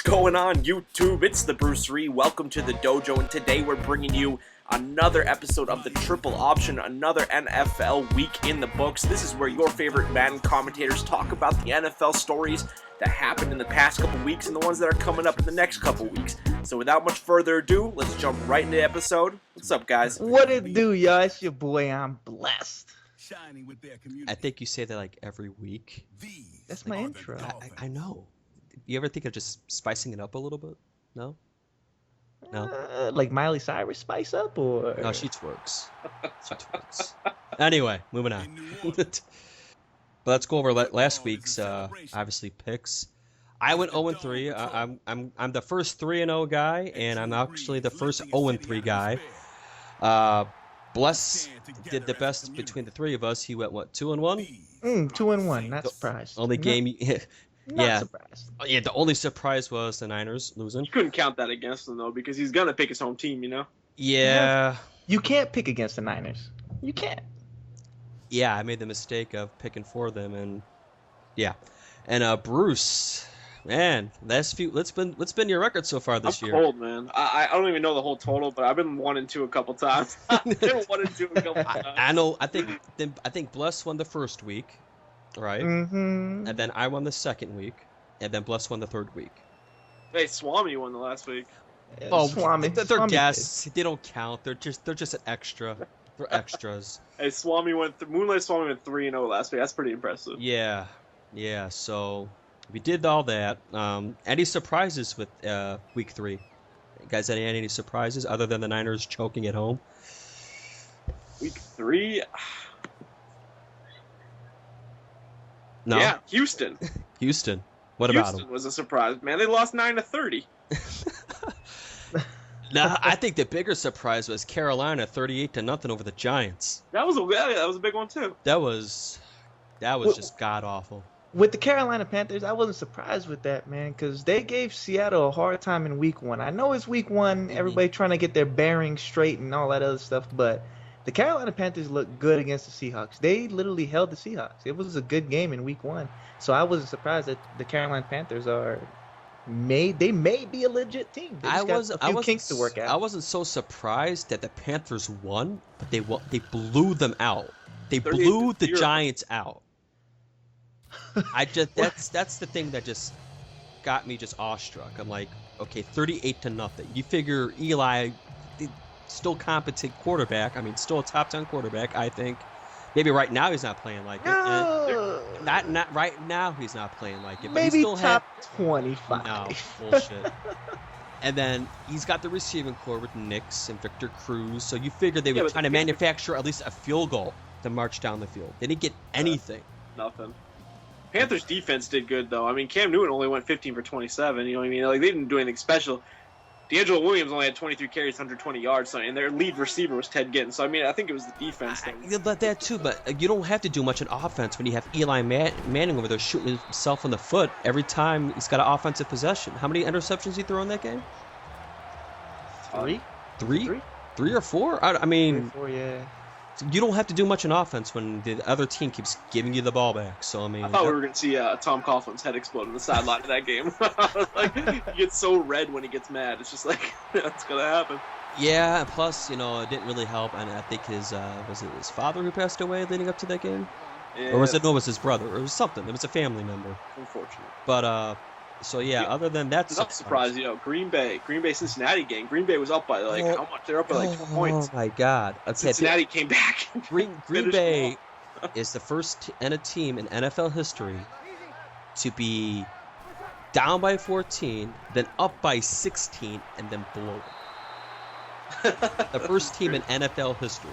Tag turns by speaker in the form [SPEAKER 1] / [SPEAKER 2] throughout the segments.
[SPEAKER 1] going on, YouTube? It's the Bruce Ree. Welcome to the dojo, and today we're bringing you another episode of the Triple Option, another NFL week in the books. This is where your favorite Madden commentators talk about the NFL stories that happened in the past couple weeks and the ones that are coming up in the next couple weeks. So without much further ado, let's jump right into the episode. What's up, guys?
[SPEAKER 2] What it do, y'all? It's your boy, I'm blessed.
[SPEAKER 3] I think you say that like every week.
[SPEAKER 2] That's my intro.
[SPEAKER 3] I know. You ever think of just spicing it up a little bit? No? No?
[SPEAKER 2] Like Miley Cyrus spice up, or?
[SPEAKER 3] No, she twerks. She twerks. Anyway, moving on. But let's go over last week's, obviously, picks. I went 0-3. I'm the first 3-0 guy, and I'm actually the first 0-3 guy. Bless did the best between the three of us. He went, what, 2-1?
[SPEAKER 2] 2-1. Not surprised.
[SPEAKER 3] Only game...
[SPEAKER 2] Not surprised.
[SPEAKER 3] Yeah, the only surprise was the Niners losing.
[SPEAKER 1] You couldn't count that against him, though, because he's going to pick his home team, you know?
[SPEAKER 3] Yeah.
[SPEAKER 2] You can't pick against the Niners. You can't.
[SPEAKER 3] Yeah, I made the mistake of picking for them, and yeah. And Bruce, man, last few what's been your record so far this year?
[SPEAKER 1] I'm cold, man. I don't even know the whole total, but I've been 1-2 a couple times. I've been 1-2 a couple times.
[SPEAKER 3] I know. I think Bless won the first week, right?
[SPEAKER 2] Mm-hmm.
[SPEAKER 3] And then I won the second week, and then Bless won the third week.
[SPEAKER 1] Hey, Swami won the last week.
[SPEAKER 3] Oh,
[SPEAKER 2] Swami.
[SPEAKER 3] they're
[SPEAKER 2] Swami
[SPEAKER 3] guests. They don't count. They're just an extra. They're extras.
[SPEAKER 1] Hey, Moonlight Swami went 3-0 last week. That's pretty impressive.
[SPEAKER 3] Yeah. So we did all that. Any surprises with week 3? You guys, any surprises other than the Niners choking at home?
[SPEAKER 1] Week 3.
[SPEAKER 3] No.
[SPEAKER 1] Yeah, Houston.
[SPEAKER 3] Houston. What about them?
[SPEAKER 1] Houston was a surprise, man. They lost 9-30.
[SPEAKER 3] No, I think the bigger surprise was Carolina 38-0 over the Giants.
[SPEAKER 1] That was a big one too.
[SPEAKER 3] That was just god awful.
[SPEAKER 2] With the Carolina Panthers, I wasn't surprised with that, man, because they gave Seattle a hard time in week 1. I know it's week 1, everybody trying to get their bearings straight and all that other stuff, but the Carolina Panthers looked good against the Seahawks. They literally held the Seahawks. It was a good game in week 1. So I wasn't surprised that the Carolina Panthers may be a legit team. They just got a few kinks to work out.
[SPEAKER 3] I wasn't so surprised that the Panthers won, but they blew them out. They blew the Giants out. That's the thing that just got me just awestruck. I'm like, okay, 38-0. You figure Eli, still competent quarterback. I mean, still a top 10 quarterback. I think maybe right now he's not playing like it. Not right now he's not playing like it. But
[SPEAKER 2] Maybe
[SPEAKER 3] he still
[SPEAKER 2] top 25.
[SPEAKER 3] No bullshit. And then he's got the receiving core with Nix and Victor Cruz. So you figure they would try to manufacture at least a field goal to march down the field. They didn't get anything.
[SPEAKER 1] Nothing. Panthers defense did good though. I mean, Cam Newton only went 15 for 27. You know what I mean? Like they didn't do anything special. D'Angelo Williams only had 23 carries, 120 yards, and their lead receiver was Ted Ginn. So I mean, I think it was the defense.
[SPEAKER 3] That too, but you don't have to do much in offense when you have Eli Manning over there shooting himself in the foot every time he's got an offensive possession. How many interceptions did he throw in that game?
[SPEAKER 2] 3?
[SPEAKER 3] 3 or 4? I mean,
[SPEAKER 2] 3 or 4, yeah.
[SPEAKER 3] You don't have to do much in offense when the other team keeps giving you the ball back. So I mean,
[SPEAKER 1] I thought we were going to see Tom Coughlin's head explode on the sideline of that game. Like he gets so red when he gets mad. It's just like that's going to happen.
[SPEAKER 3] Yeah, and plus, it didn't really help. And I think was it his father who passed away leading up to that game?
[SPEAKER 1] Yeah.
[SPEAKER 3] Or was it his brother? Or it was something. It was a family member.
[SPEAKER 1] Unfortunate.
[SPEAKER 3] But so yeah, other than that,
[SPEAKER 1] I'm surprised. Green Bay Cincinnati game. Green Bay was up by how much? They're up by 2 points.
[SPEAKER 3] Oh my God!
[SPEAKER 1] Cincinnati came back.
[SPEAKER 3] Green Bay is the first team in NFL history to be down by 14, then up by 16, and then blow it. The first team in NFL history.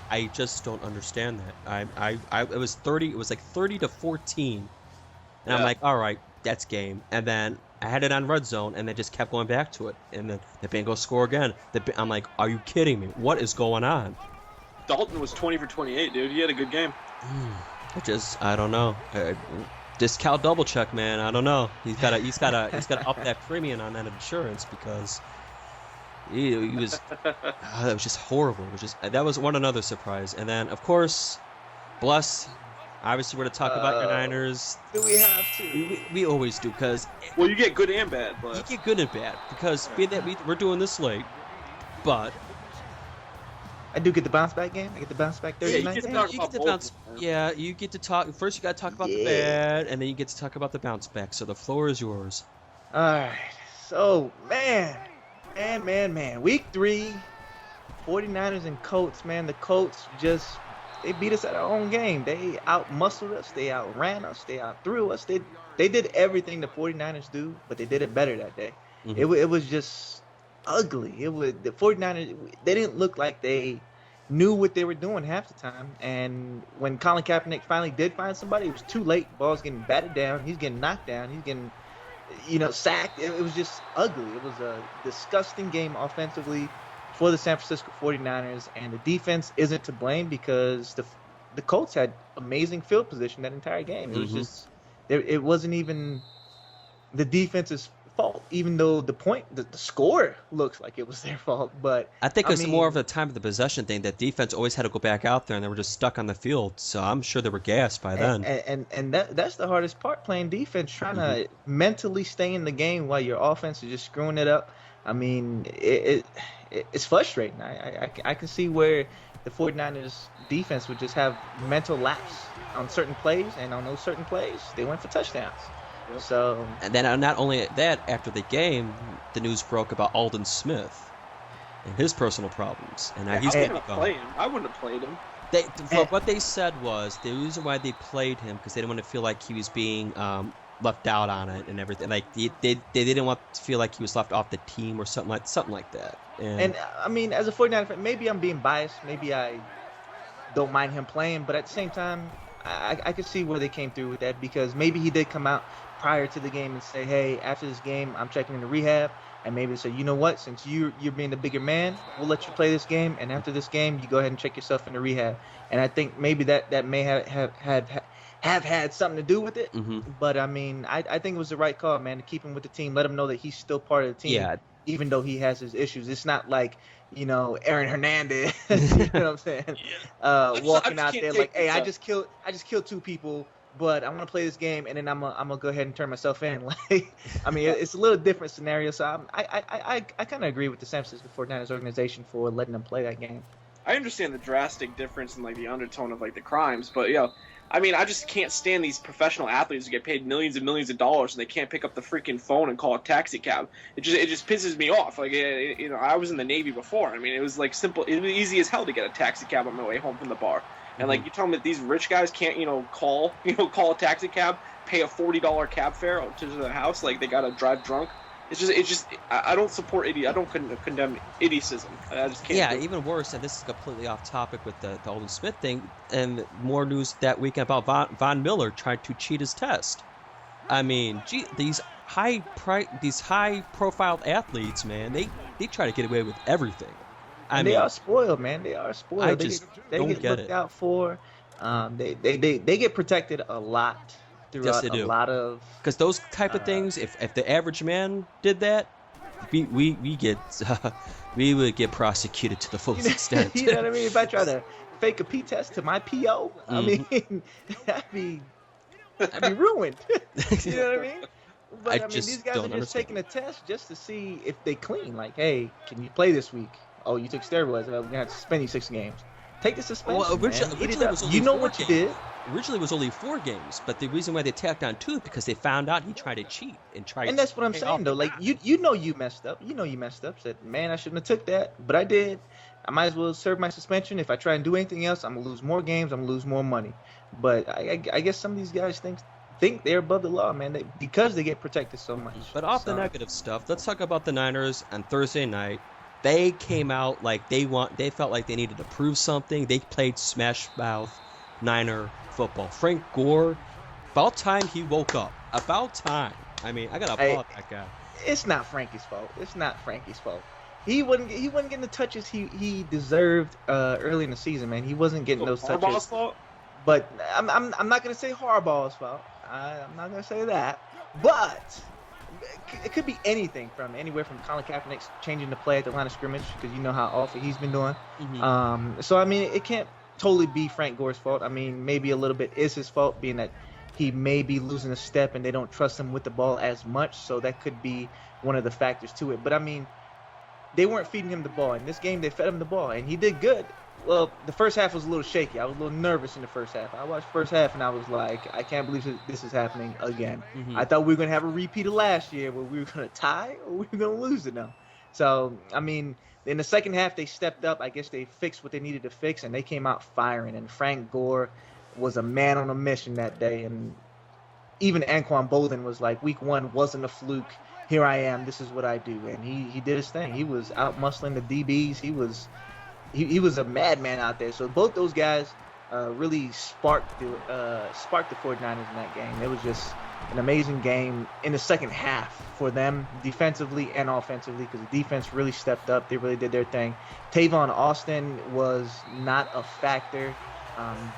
[SPEAKER 3] I just don't understand that. It was 30. It was like 30-14, and I'm like, all right, that's game. And then I had it on red zone, and they just kept going back to it. And then the Bengals score again. I'm like, are you kidding me? What is going on?
[SPEAKER 1] Dalton was 20 for 28, dude. He had a good game.
[SPEAKER 3] I don't know. This Cal double check, man. I don't know. He's got to up that premium on that insurance because he was. That was just horrible. That was another surprise. And then of course, Bless. Obviously, we're going to talk about your Niners.
[SPEAKER 2] Do we have to?
[SPEAKER 3] We always do, because
[SPEAKER 1] Well, you get good and bad, but
[SPEAKER 3] you get good and bad, because being that we're doing this late, but
[SPEAKER 2] I do get the bounce back game. I get the bounce back Thursday night game.
[SPEAKER 3] you get to bounce. Yeah, you get to talk. First, you got to talk about the bad, and then you get to talk about the bounce back. So the floor is yours.
[SPEAKER 2] All right. So, man. Week 3, 49ers and Colts, man. The Colts they beat us at our own game. They out-muscled us. They outran us. They out-threw us. They did everything the 49ers do, but they did it better that day. Mm-hmm. It was just ugly. The 49ers, they didn't look like they knew what they were doing half the time. And when Colin Kaepernick finally did find somebody, it was too late. Ball's getting batted down. He's getting knocked down. He's getting, sacked. It was just ugly. It was a disgusting game offensively for the San Francisco 49ers, and the defense isn't to blame because the Colts had amazing field position that entire game. It was just it wasn't even the defense's fault, even though the score looks like it was their fault. But
[SPEAKER 3] I think it's more of a time of the possession thing. That defense always had to go back out there, and they were just stuck on the field. So I'm sure they were gassed by then.
[SPEAKER 2] And that's the hardest part, playing defense, trying to mentally stay in the game while your offense is just screwing it up. I mean, it's frustrating. I can see where the 49ers defense would just have mental lapse on certain plays, and on those certain plays, they went for touchdowns. Yep. So,
[SPEAKER 3] and then not only that, after the game, the news broke about Aldon Smith and his personal problems, and now he's going to
[SPEAKER 1] play him. I wouldn't have played him.
[SPEAKER 3] What they said was the reason why they played him because they didn't want to feel like he was being left out on it and everything. Like they didn't want to feel like he was left off the team or something like that.
[SPEAKER 2] And I mean, as a 49er fan, maybe I'm being biased. Maybe I don't mind him playing, but at the same time, I could see where they came through with that, because maybe he did come out prior to the game and say, hey, after this game, I'm checking into rehab. And maybe they say, you know what, since you're being the bigger man, we'll let you play this game. And after this game, you go ahead and check yourself into rehab. And I think maybe that may have had something to do with it. Mm-hmm. But, I mean, I think it was the right call, man, to keep him with the team. Let him know that he's still part of the team, even though he has his issues. It's not like, Aaron Hernandez, you know what I'm saying? Yeah. Walking out there like, hey, I just killed 2 people, but I want to play this game, and then I'm gonna go ahead and turn myself in. Like, I mean, it's a little different scenario. So I kind of agree with the San Francisco 49ers organization for letting them play that game.
[SPEAKER 1] I understand the drastic difference in like the undertone of like the crimes, but I mean, I just can't stand these professional athletes who get paid millions and millions of dollars and they can't pick up the freaking phone and call a taxi cab. It just pisses me off. Like, I was in the Navy before. I mean, it was like simple. It was easy as hell to get a taxi cab on my way home from the bar. And like, you tell me that these rich guys can't, call a taxi cab, pay a $40 cab fare to the house, like they gotta drive drunk. It's just I don't support I don't condemn idiocism. I just can't.
[SPEAKER 3] Yeah, even worse, and this is completely off topic with the Aldon Smith thing, and more news that weekend about Von Miller tried to cheat his test. I mean, these high-profile athletes, man, they try to get away with everything.
[SPEAKER 2] They are spoiled, man. They are spoiled.
[SPEAKER 3] They get
[SPEAKER 2] looked out for. They get protected a lot.
[SPEAKER 3] Yes, they do.
[SPEAKER 2] A lot of,
[SPEAKER 3] because those type of things, if the average man did that, we would get prosecuted to the fullest extent.
[SPEAKER 2] You know what I mean? If I try to fake a P test to my PO, I mean, I'd be ruined. You know what I mean? But I mean, these guys are just taking a test just to see if they clean. Like, hey, can you play this week? Oh, you took steroids. We're gonna have to suspend you 6 games. Take the suspension.
[SPEAKER 3] Well, originally it was only
[SPEAKER 2] what you did.
[SPEAKER 3] Originally, it was only 4 games, but the reason why they tacked on 2 is because they found out he tried to cheat and tried.
[SPEAKER 2] And that's what I'm saying, though. Like, you know you messed up. Said, man, I shouldn't have took that, but I did. I might as well serve my suspension. If I try and do anything else, I'm gonna lose more games. I'm gonna lose more money. But I guess some of these guys think they're above the law, man, because they get protected so much.
[SPEAKER 3] But off the negative stuff, let's talk about the Niners on Thursday night. They came out like they felt like they needed to prove something. They played smash mouth Niner football. Frank Gore, about time he woke up. About time. I mean, I gotta applaud that guy.
[SPEAKER 2] It's not Frankie's fault. He wasn't getting the touches he deserved early in the season, man. He wasn't getting those touches.
[SPEAKER 1] Harbaugh's fault?
[SPEAKER 2] But I'm not gonna say Harbaugh's fault. I'm not gonna say that. But it could be anything from anywhere from Colin Kaepernick changing the play at the line of scrimmage, because you know how awful he's been doing. Mm-hmm. So I mean, it can't totally be Frank Gore's fault. I mean, maybe a little bit is his fault, being that he may be losing a step and they don't trust him with the ball as much. So that could be one of the factors to it. But I mean, they weren't feeding him the ball. In this game, they fed him the ball, and he did good. Well, the first half was a little shaky. I was a little nervous in the first half. I watched first half, and I was like, I can't believe this is happening again.
[SPEAKER 3] Mm-hmm.
[SPEAKER 2] I thought we were going to have a repeat of last year where we were going to tie or we were going to lose it now. So, I mean, in the second half, they stepped up. I guess they fixed what they needed to fix, and they came out firing. And Frank Gore was a man on a mission that day. And even Anquan Bolden was like, week 1 wasn't a fluke. Here I am. This is what I do. And he did his thing. He was out muscling the DBs. He was a madman out there. So both those guys really sparked the 49ers in that game. It was just an amazing game in the second half for them, defensively and offensively, because the defense really stepped up. They really did their thing. Tavon Austin was not a factor.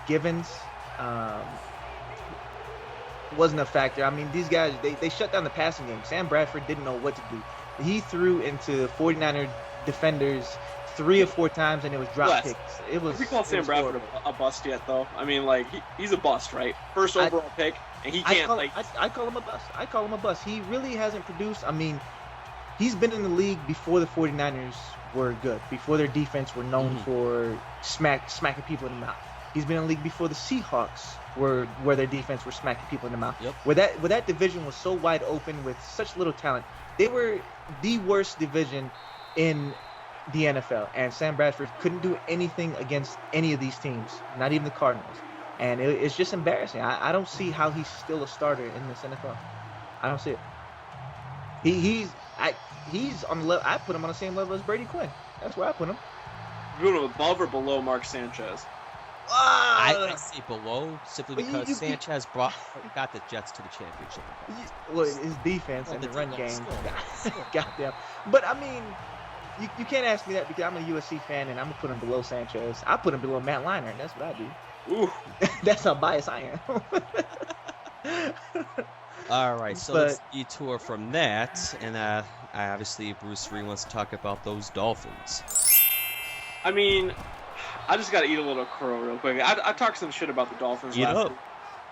[SPEAKER 2] Givens wasn't a factor. I mean, these guys, they shut down the passing game. Sam Bradford didn't know what to do. He threw into 49er defenders 3 or 4 times, and it was drop picks. It was.
[SPEAKER 1] We call Sam Bradford a bust yet, though. I mean, like he's a bust, right? First overall pick, and he can't
[SPEAKER 2] I call him a bust. I call him a bust. He really hasn't produced. I mean, he's been in the league before the 49ers were good, before their defense were known for smacking people in the mouth. He's been in the league before the Seahawks where their defense were smacking people in the mouth.
[SPEAKER 3] Yep.
[SPEAKER 2] Where that division was so wide open with such little talent. They were the worst division in the NFL, and Sam Bradford couldn't do anything against any of these teams, not even the Cardinals. And it's just embarrassing. I don't see how he's still a starter in this NFL. I don't see it. He's on the level. I put him on the same level as Brady Quinn. That's where I put him.
[SPEAKER 1] You put him above or below Mark Sanchez?
[SPEAKER 3] I say below, simply because Sanchez got the Jets to the championship.
[SPEAKER 2] Well, his defense and the run game. Goddamn. But I mean, you can't ask me that because I'm a USC fan and I'm gonna put him below Sanchez. I put him below Matt Leinart. That's what I do.
[SPEAKER 1] Ooh.
[SPEAKER 2] That's how biased I am.
[SPEAKER 3] All right, so let's detour from that, and obviously Bruce Ree wants to talk about those Dolphins.
[SPEAKER 1] I mean, I just got to eat a little crow real quick. I talked some shit about the Dolphins last week.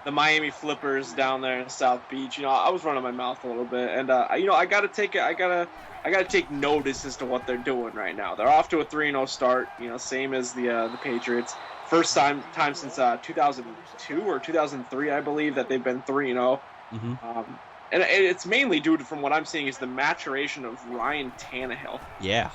[SPEAKER 1] The Miami Flippers down there in South Beach. You know, I was running my mouth a little bit, and I gotta take notice as to what they're doing right now. They're off to a 3-0 start. You know, same as the Patriots. First time since 2002 or 2003, I believe, that they've been 3-0. And it's mainly due to, from what I'm seeing, is the maturation of Ryan Tannehill.
[SPEAKER 3] Yeah.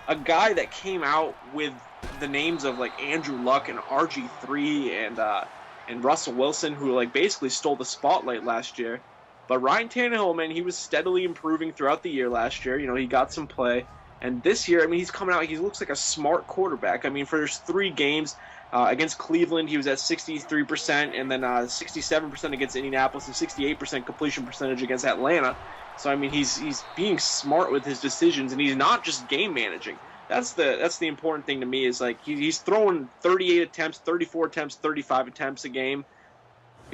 [SPEAKER 1] A guy that came out with the names of like Andrew Luck and RG3 and Russell Wilson, who like basically stole the spotlight last year. But Ryan Tannehill, man, he was steadily improving throughout the year last year. You know, he got some play. And this year, I mean, he's coming out, he looks like a smart quarterback. I mean, for his 3 games against Cleveland, he was at 63%, and then 67% against Indianapolis, and 68% completion percentage against Atlanta. So, I mean, he's being smart with his decisions, and he's not just game managing. That's the important thing to me, is like he's throwing 38 attempts, 34 attempts, 35 attempts a game.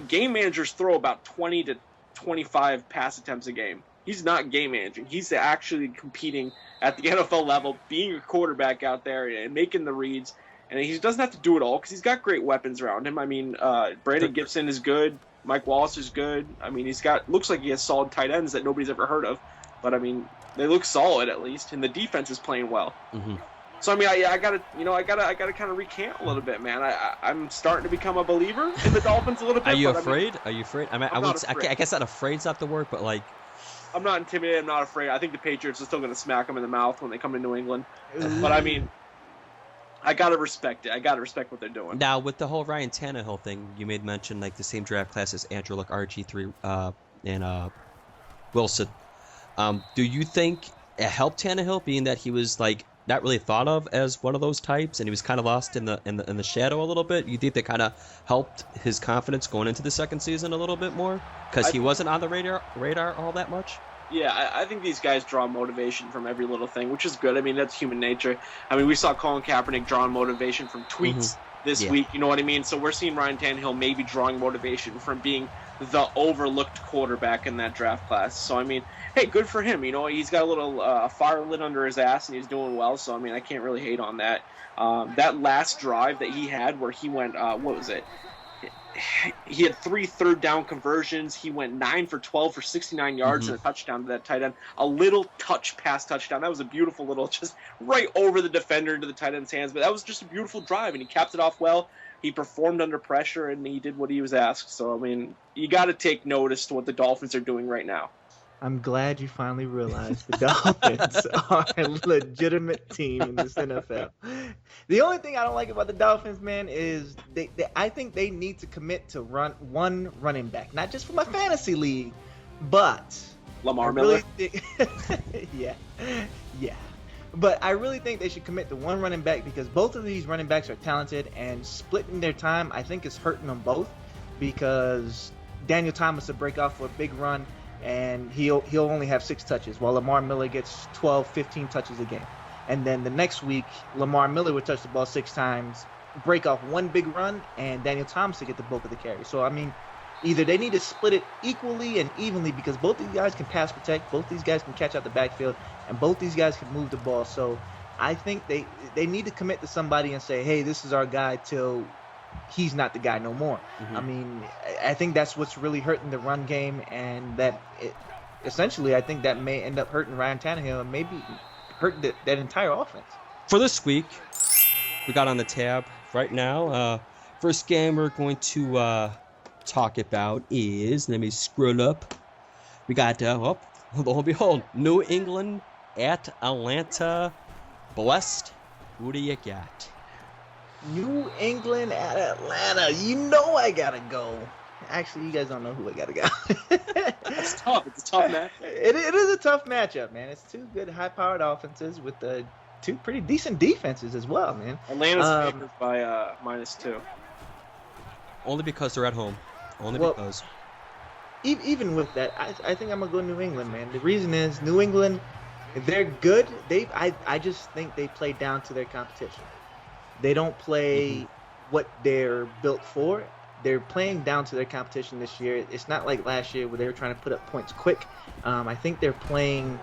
[SPEAKER 1] Game managers throw about 20 to 25 pass attempts a game. He's not game managing. He's actually competing at the NFL level, being a quarterback out there and making the reads. And he doesn't have to do it all because he's got great weapons around him. I mean, Brandon Gibson is good. Mike Wallace is good. I mean, looks like he has solid tight ends that nobody's ever heard of. But I mean, they look solid at least, and the defense is playing well. So I mean, I gotta kind of recant a little bit, man. I'm starting to become a believer in the Dolphins a little bit.
[SPEAKER 3] Are you afraid? Are you afraid? I mean, I guess not afraid's not the word, but like.
[SPEAKER 1] I'm not intimidated. I'm not afraid. I think the Patriots are still going to smack them in the mouth when they come to New England. But I mean, I gotta respect it. I gotta respect what they're doing.
[SPEAKER 3] Now, with the whole Ryan Tannehill thing, you made mention like the same draft class as Andrew Luck, RG3, and Wilson. Do you think it helped Tannehill, being that he was like not really thought of as one of those types, and he was kind of lost in the shadow a little bit? You think that kind of helped his confidence going into the second season a little bit more, because he wasn't on the radar all that much?
[SPEAKER 1] Yeah, I think these guys draw motivation from every little thing, which is good. I mean, that's human nature. I mean, we saw Colin Kaepernick drawing motivation from tweets this week, you know what I mean? So we're seeing Ryan Tannehill maybe drawing motivation from being the overlooked quarterback in that draft class. So, I mean, hey, good for him. You know, he's got a little fire lit under his ass, and he's doing well. So, I mean, I can't really hate on that. That last drive that he had where he went, what was it? He had 3 third-down conversions. He went 9 for 12 for 69 yards and a touchdown to that tight end. A little pass touchdown. That was a beautiful little, just right over the defender into the tight end's hands. But that was just a beautiful drive, and he capped it off well. He performed under pressure, and he did what he was asked. So, I mean, you got to take notice to what the Dolphins are doing right now.
[SPEAKER 2] I'm glad you finally realized the Dolphins are a legitimate team in this NFL. The only thing I don't like about the Dolphins, man, is I think they need to commit to one running back, not just for my fantasy league, but
[SPEAKER 1] Lamar Miller.
[SPEAKER 2] Yeah. But I really think they should commit to one running back because both of these running backs are talented, and splitting their time I think is hurting them both because Daniel Thomas will break off for a big run and he'll only have 6 touches while Lamar Miller gets 12, 15 touches a game. And then the next week, Lamar Miller would touch the ball 6 times, break off one big run, and Daniel Thomas would get the bulk of the carry. So, I mean, either they need to split it equally and evenly because both these guys can pass protect, both these guys can catch out the backfield, and both these guys can move the ball. So I think they need to commit to somebody and say, hey, this is our guy till he's not the guy no more. I mean, I think that's what's really hurting the run game, and essentially I think that may end up hurting Ryan Tannehill and maybe hurt that entire offense.
[SPEAKER 3] For this week, we got on the tab right now. First game we're going to talk about is, let me scroll up. We got, lo and behold, New England at Atlanta. Blessed, who do you got?
[SPEAKER 2] New England at Atlanta. You know I gotta go. Actually, you guys don't know who I gotta go.
[SPEAKER 1] That's tough. It's a tough match.
[SPEAKER 2] It is a tough matchup, man. It's 2 good high-powered offenses with 2 pretty decent defenses as well, man.
[SPEAKER 1] Atlanta's favored by -2.
[SPEAKER 2] Only
[SPEAKER 3] because they're at home. Because.
[SPEAKER 2] Even with that, I think I'm gonna go New England, man. The reason is New England, they're good. I just think they play down to their competition. They don't play what they're built for. They're playing down to their competition this year. It's not like last year where they were trying to put up points quick. I think they're playing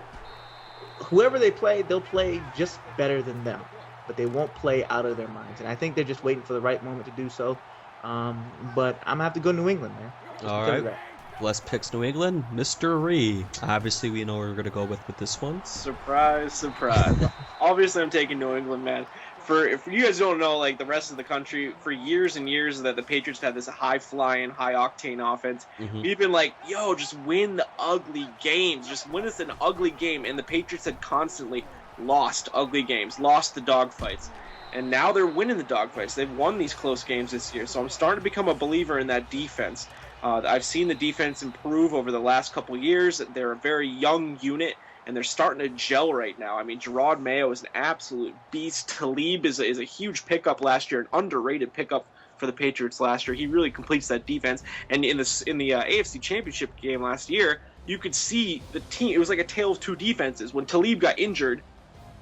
[SPEAKER 2] whoever they play, they'll play just better than them, but they won't play out of their minds. And I think they're just waiting for the right moment to do so. But I'm gonna have to go New England, man.
[SPEAKER 3] All right. Bless picks New England, Mr. Ree. Obviously, we know where we're gonna go with this one.
[SPEAKER 1] Surprise, surprise. Obviously, I'm taking New England, man. If you guys don't know, like the rest of the country, for years and years that the Patriots had this high-flying, high-octane offense, we've been like, yo, just win the ugly games. Just win us an ugly game. And the Patriots had constantly lost ugly games, lost the dogfights. And now they're winning the dogfights. They've won these close games this year. So I'm starting to become a believer in that defense. I've seen the defense improve over the last couple of years. They're a very young unit, and they're starting to gel right now. I mean, Gerard Mayo is an absolute beast. Talib is a huge pickup last year, an underrated pickup for the Patriots last year. He really completes that defense. And in the AFC Championship game last year, you could see the team. It was like a tale of 2 defenses. When Talib got injured,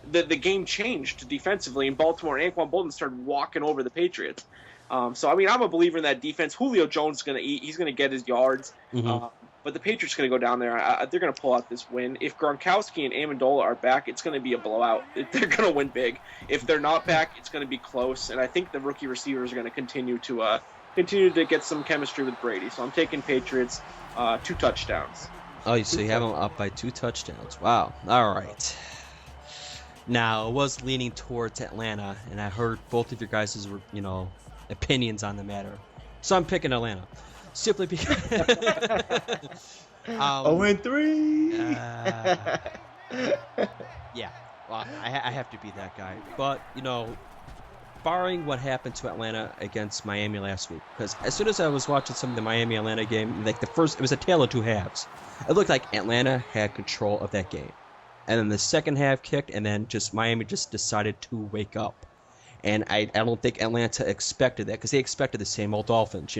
[SPEAKER 1] the game changed defensively, and Baltimore and Anquan Bolden started walking over the Patriots. So, I mean, I'm a believer in that defense. Julio Jones is going to eat. He's going to get his yards. But the Patriots are going to go down there. They're going to pull out this win. If Gronkowski and Amendola are back, it's going to be a blowout. They're going to win big. If they're not back, it's going to be close. And I think the rookie receivers are going to continue to get some chemistry with Brady. So I'm taking Patriots 2 touchdowns.
[SPEAKER 3] Oh, so you have them up by 2 touchdowns. Wow. All right. Now, I was leaning towards Atlanta, and I heard both of your guys' opinions on the matter. So I'm picking Atlanta. Simply because
[SPEAKER 2] 0-3.
[SPEAKER 3] Yeah, well, I have to be that guy. But barring what happened to Atlanta against Miami last week, because as soon as I was watching some of the Miami-Atlanta game, like it was a tale of 2 halves. It looked like Atlanta had control of that game, and then the second half kicked, and then Miami just decided to wake up. And I don't think Atlanta expected that, because they expected the same old Dolphins,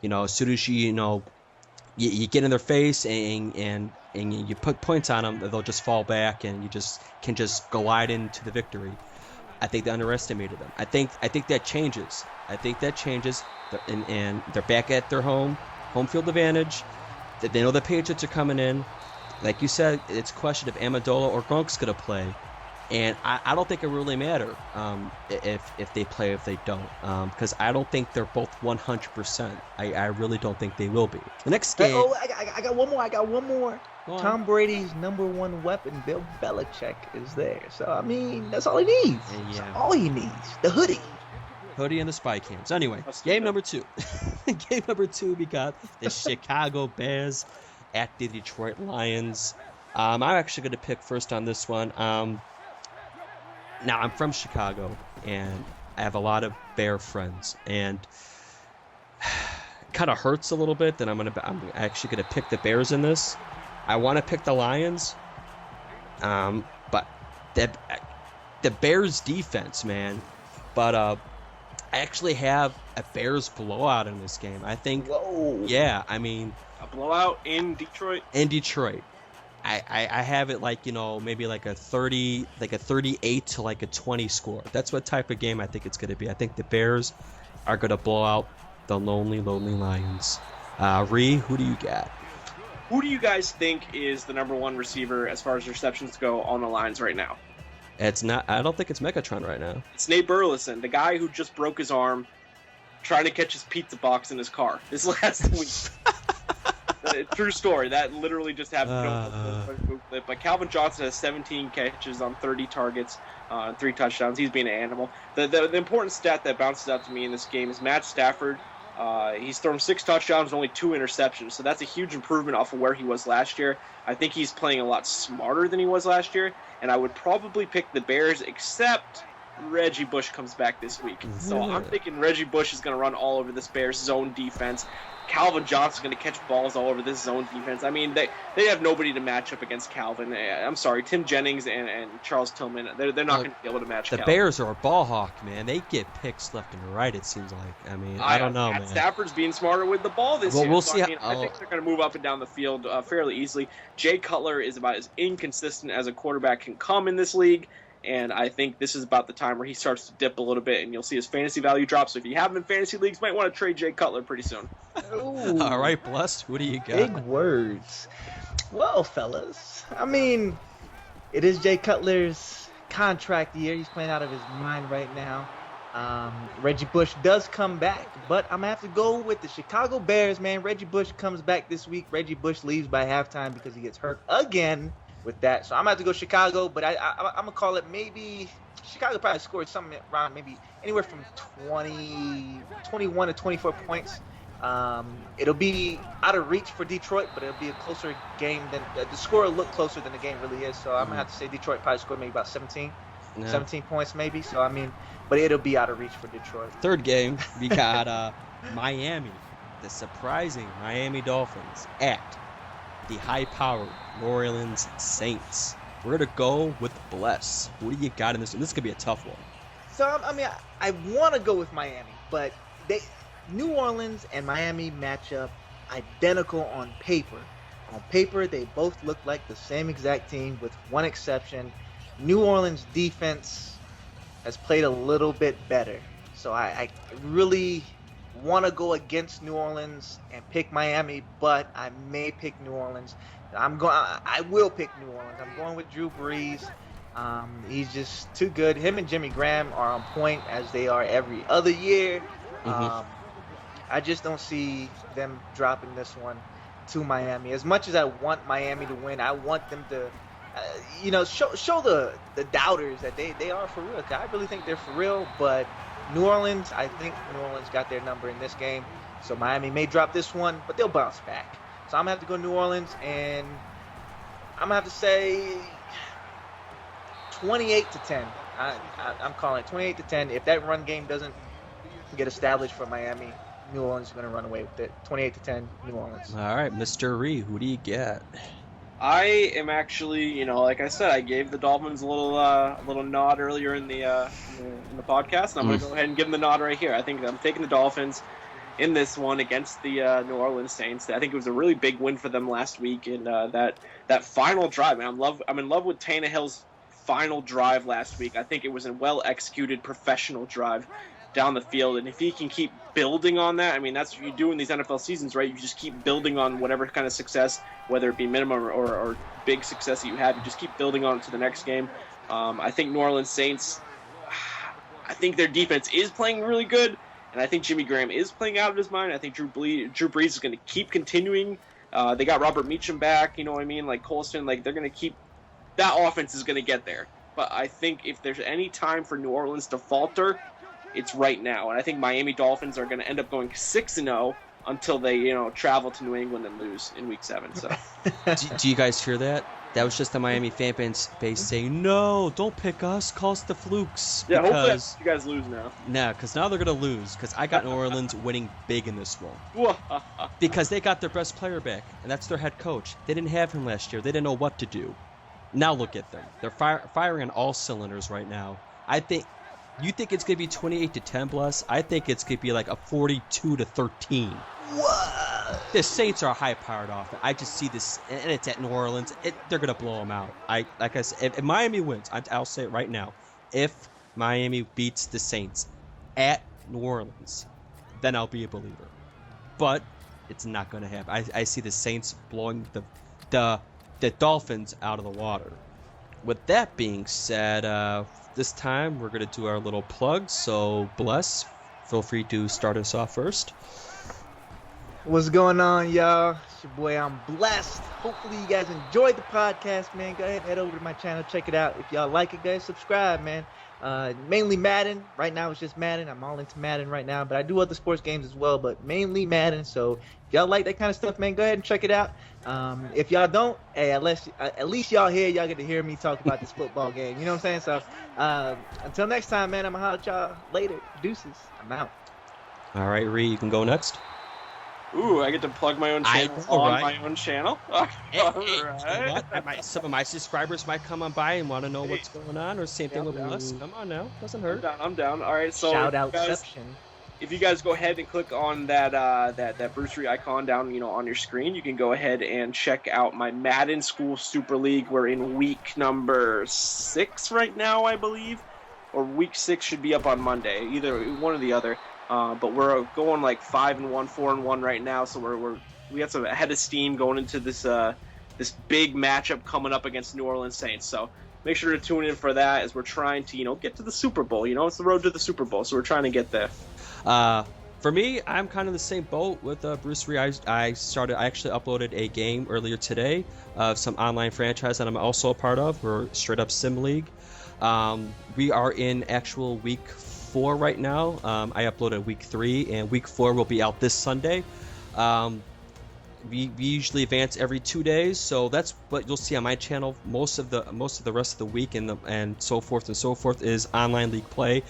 [SPEAKER 3] as soon as you get in their face and you put points on them, they'll just fall back, and you can glide into the victory. I think they underestimated them. I think that changes. And they're back at their home. home field advantage. They know the Patriots are coming in. Like you said, it's a question of Amendola or Gronk's going to play. And I don't think it really matter if they play or if they don't. Because I don't think they're both 100%. I really don't think they will be. The next game...
[SPEAKER 2] I got one more. Tom Brady's number one weapon, Bill Belichick, is there. So, I mean, that's all he needs.
[SPEAKER 3] Yeah.
[SPEAKER 2] That's all he needs. The hoodie.
[SPEAKER 3] Hoodie and the spy cams. Anyway, game number 2. Game number 2, we got the Chicago Bears at the Detroit Lions. I'm actually going to pick first on this one. Now, I'm from Chicago, and I have a lot of Bear friends, and it kind of hurts a little bit that I'm actually going to pick the Bears in this. I want to pick the Lions, but the Bears defense, man. But I actually have a Bears blowout in this game. I think.
[SPEAKER 2] Whoa.
[SPEAKER 3] Yeah, I mean.
[SPEAKER 1] A blowout in Detroit?
[SPEAKER 3] In Detroit. I have it like, maybe like a 38 to like a 20 score. That's what type of game I think it's going to be. I think the Bears are going to blow out the lonely Lions. Ree, who do you got?
[SPEAKER 1] Who do you guys think is the number one receiver as far as receptions go on the Lions right now?
[SPEAKER 3] It's not. I don't think it's Megatron right now.
[SPEAKER 1] It's Nate Burleson, the guy who just broke his arm trying to catch his pizza box in his car this last week. True story. That literally just happened. But Calvin Johnson has 17 catches on 30 targets, 3 touchdowns. He's being an animal. The important stat that bounces out to me in this game is Matt Stafford. He's thrown 6 touchdowns and only 2 interceptions, so that's a huge improvement off of where he was last year. I think he's playing a lot smarter than he was last year, and I would probably pick the Bears, except Reggie Bush comes back this week. So I'm thinking Reggie Bush is going to run all over this Bears zone defense. Calvin Johnson's going to catch balls all over this zone defense. I mean, they have nobody to match up against Calvin. I'm sorry, Tim Jennings and Charles Tillman, they're not going to be able to match Calvin.
[SPEAKER 3] The Bears are a ball hawk, man. They get picks left and right, it seems like. I mean, I don't know, man.
[SPEAKER 1] Stafford's being smarter with the ball this year.
[SPEAKER 3] We'll see.
[SPEAKER 1] I think they're going to move up and down the field fairly easily. Jay Cutler is about as inconsistent as a quarterback can come in this league. And I think this is about the time where he starts to dip a little bit, and you'll see his fantasy value drop. So if you have him in fantasy leagues, you might want to trade Jay Cutler pretty soon.
[SPEAKER 3] All right, Blessed, who do you got?
[SPEAKER 2] Big words. Well, fellas, I mean, it is Jay Cutler's contract year. He's playing out of his mind right now. Reggie Bush does come back, but I'm going to have to go with the Chicago Bears, man. Reggie Bush comes back this week. Reggie Bush leaves by halftime because he gets hurt again with that. So I'm going to have to go Chicago, but I'm going to call it maybe Chicago probably scored something around maybe anywhere from 21 to 24 points. It'll be out of reach for Detroit, but it'll be a closer game than the score will look closer than the game really is. So I'm going to have to say Detroit probably scored maybe about 17 points maybe. So, I mean, but it'll be out of reach for Detroit.
[SPEAKER 3] Third game, we got Miami, the surprising Miami Dolphins at the high-powered New Orleans Saints. We're going to go with Bless. What do you got in this one? This could be a tough one.
[SPEAKER 2] So, I mean, I want to go with Miami, but New Orleans and Miami match up identical on paper. On paper, they both look like the same exact team with one exception. New Orleans defense has played a little bit better. So I really want to go against New Orleans and pick Miami, but I may pick New Orleans. I will pick New Orleans. I'm going with Drew Brees. He's just too good. Him and Jimmy Graham are on point as they are every other year. I just don't see them dropping this one to Miami. As much as I want Miami to win, I want them to, show the doubters that they are for real. I really think they're for real, but New Orleans, I think New Orleans got their number in this game. So Miami may drop this one, but they'll bounce back. So I'm going to have to go New Orleans, and I'm going to have to say 28-10. I'm calling it 28-10. If that run game doesn't get established for Miami, New Orleans is going to run away with it. 28-10, New Orleans.
[SPEAKER 3] All right, Mr. Ree, who do you get?
[SPEAKER 1] I am actually, like I said, I gave the Dolphins a little nod earlier in the podcast, and I'm going to go ahead and give them the nod right here. I think I'm taking the Dolphins in this one against the New Orleans Saints. I think it was a really big win for them last week, and that final drive. Man, I'm in love with Tannehill's final drive last week. I think it was a well-executed professional drive. down the field. And if he can keep building on that, I mean, that's what you do in these NFL seasons, right? You just keep building on whatever kind of success, whether it be minimum or big success that you have. You just keep building on it to the next game. I think New Orleans Saints, I think their defense is playing really good, and I think Jimmy Graham is playing out of his mind. I think Drew Brees is going to keep continuing. They got Robert Meacham back, you know what I mean? Like Colston, like they're going to keep – that offense is going to get there. But I think if there's any time for New Orleans to falter, it's right now. And I think Miami Dolphins are going to end up going 6-0 until they, travel to New England and lose in Week 7. So,
[SPEAKER 3] do you guys hear that? That was just the Miami fan base saying, "No, don't pick us. Call us the Flukes."
[SPEAKER 1] Yeah, hopefully you guys lose now.
[SPEAKER 3] Nah, because now they're gonna lose. Because I got New Orleans winning big in this one. Because they got their best player back, and that's their head coach. They didn't have him last year. They didn't know what to do. Now look at them. They're firing on all cylinders right now. I think. You think it's gonna be 28-10, Bless? I think it's gonna be like a 42-13.
[SPEAKER 2] What?
[SPEAKER 3] The Saints are a high-powered offense. I just see this, and it's at New Orleans. They're gonna blow them out. Like I said, if Miami wins, I'll say it right now. If Miami beats the Saints at New Orleans, then I'll be a believer. But it's not gonna happen. I see the Saints blowing the Dolphins out of the water. With that being said, this time we're gonna do our little plug. So Bless, feel free to start us off first.
[SPEAKER 2] What's going on, y'all? It's your boy, I'm Blessed. Hopefully you guys enjoyed the podcast, man. Go ahead and head over to my channel, check it out. If y'all like it, guys, subscribe, man. Mainly Madden. Right now it's just Madden. I'm all into Madden right now, but I do other sports games as well, but mainly Madden. So if y'all like that kind of stuff, man, go ahead and check it out. If y'all don't, hey, at least y'all here, y'all get to hear me talk about this football game. You know what I'm saying? So until next time, man, I'm gonna holler at y'all later. Deuces. I'm out.
[SPEAKER 3] All right, Ree, you can go next.
[SPEAKER 1] Ooh, I get to plug my own channel my own channel? All
[SPEAKER 3] right. Some of my subscribers might come on by and want to know what's going on, or same thing with us. Come on now. Doesn't hurt.
[SPEAKER 1] I'm down. All right, so
[SPEAKER 2] shout outception.
[SPEAKER 1] If you guys go ahead and click on that Bruce Ree icon down, on your screen, you can go ahead and check out my Madden School Super League. We're in week number 6 right now, I believe, or week 6 should be up on Monday, either one or the other. But we're going like 5-1, 4-1 right now, so we got some head of steam going into this big matchup coming up against New Orleans Saints. So make sure to tune in for that as we're trying to get to the Super Bowl. It's the road to the Super Bowl, so we're trying to get there.
[SPEAKER 3] For me, I'm kind of the same boat with Bruce Ree. I actually uploaded a game earlier today of some online franchise that I'm also a part of. We're straight up Sim League. We are in actual week 4 right now. I uploaded week 3, and week 4 will be out this Sunday. We usually advance every 2 days, so that's what you'll see on my channel. Most of the rest of the week and so forth is online league play.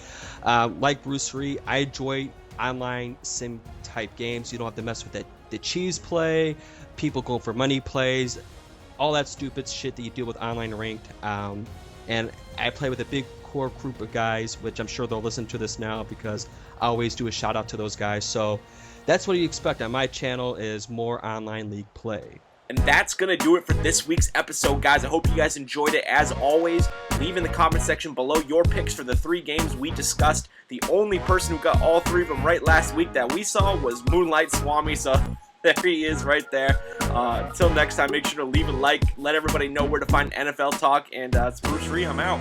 [SPEAKER 3] Like Bruce Ree, I enjoy online sim type games. You don't have to mess with the cheese play, people going for money plays, all that stupid shit that you deal with online ranked. And I play with a big core group of guys, which I'm sure they'll listen to this now because I always do a shout out to those guys. So that's what you expect on my channel, is more online league play.
[SPEAKER 1] And that's going to do it for this week's episode, guys. I hope you guys enjoyed it. As always, leave in the comment section below your picks for the 3 games we discussed. The only person who got all 3 of them right last week that we saw was Moonlight Swami, so there he is right there. Until next time, make sure to leave a like, let everybody know where to find NFL Talk, and it's Bruce Ree. I'm out.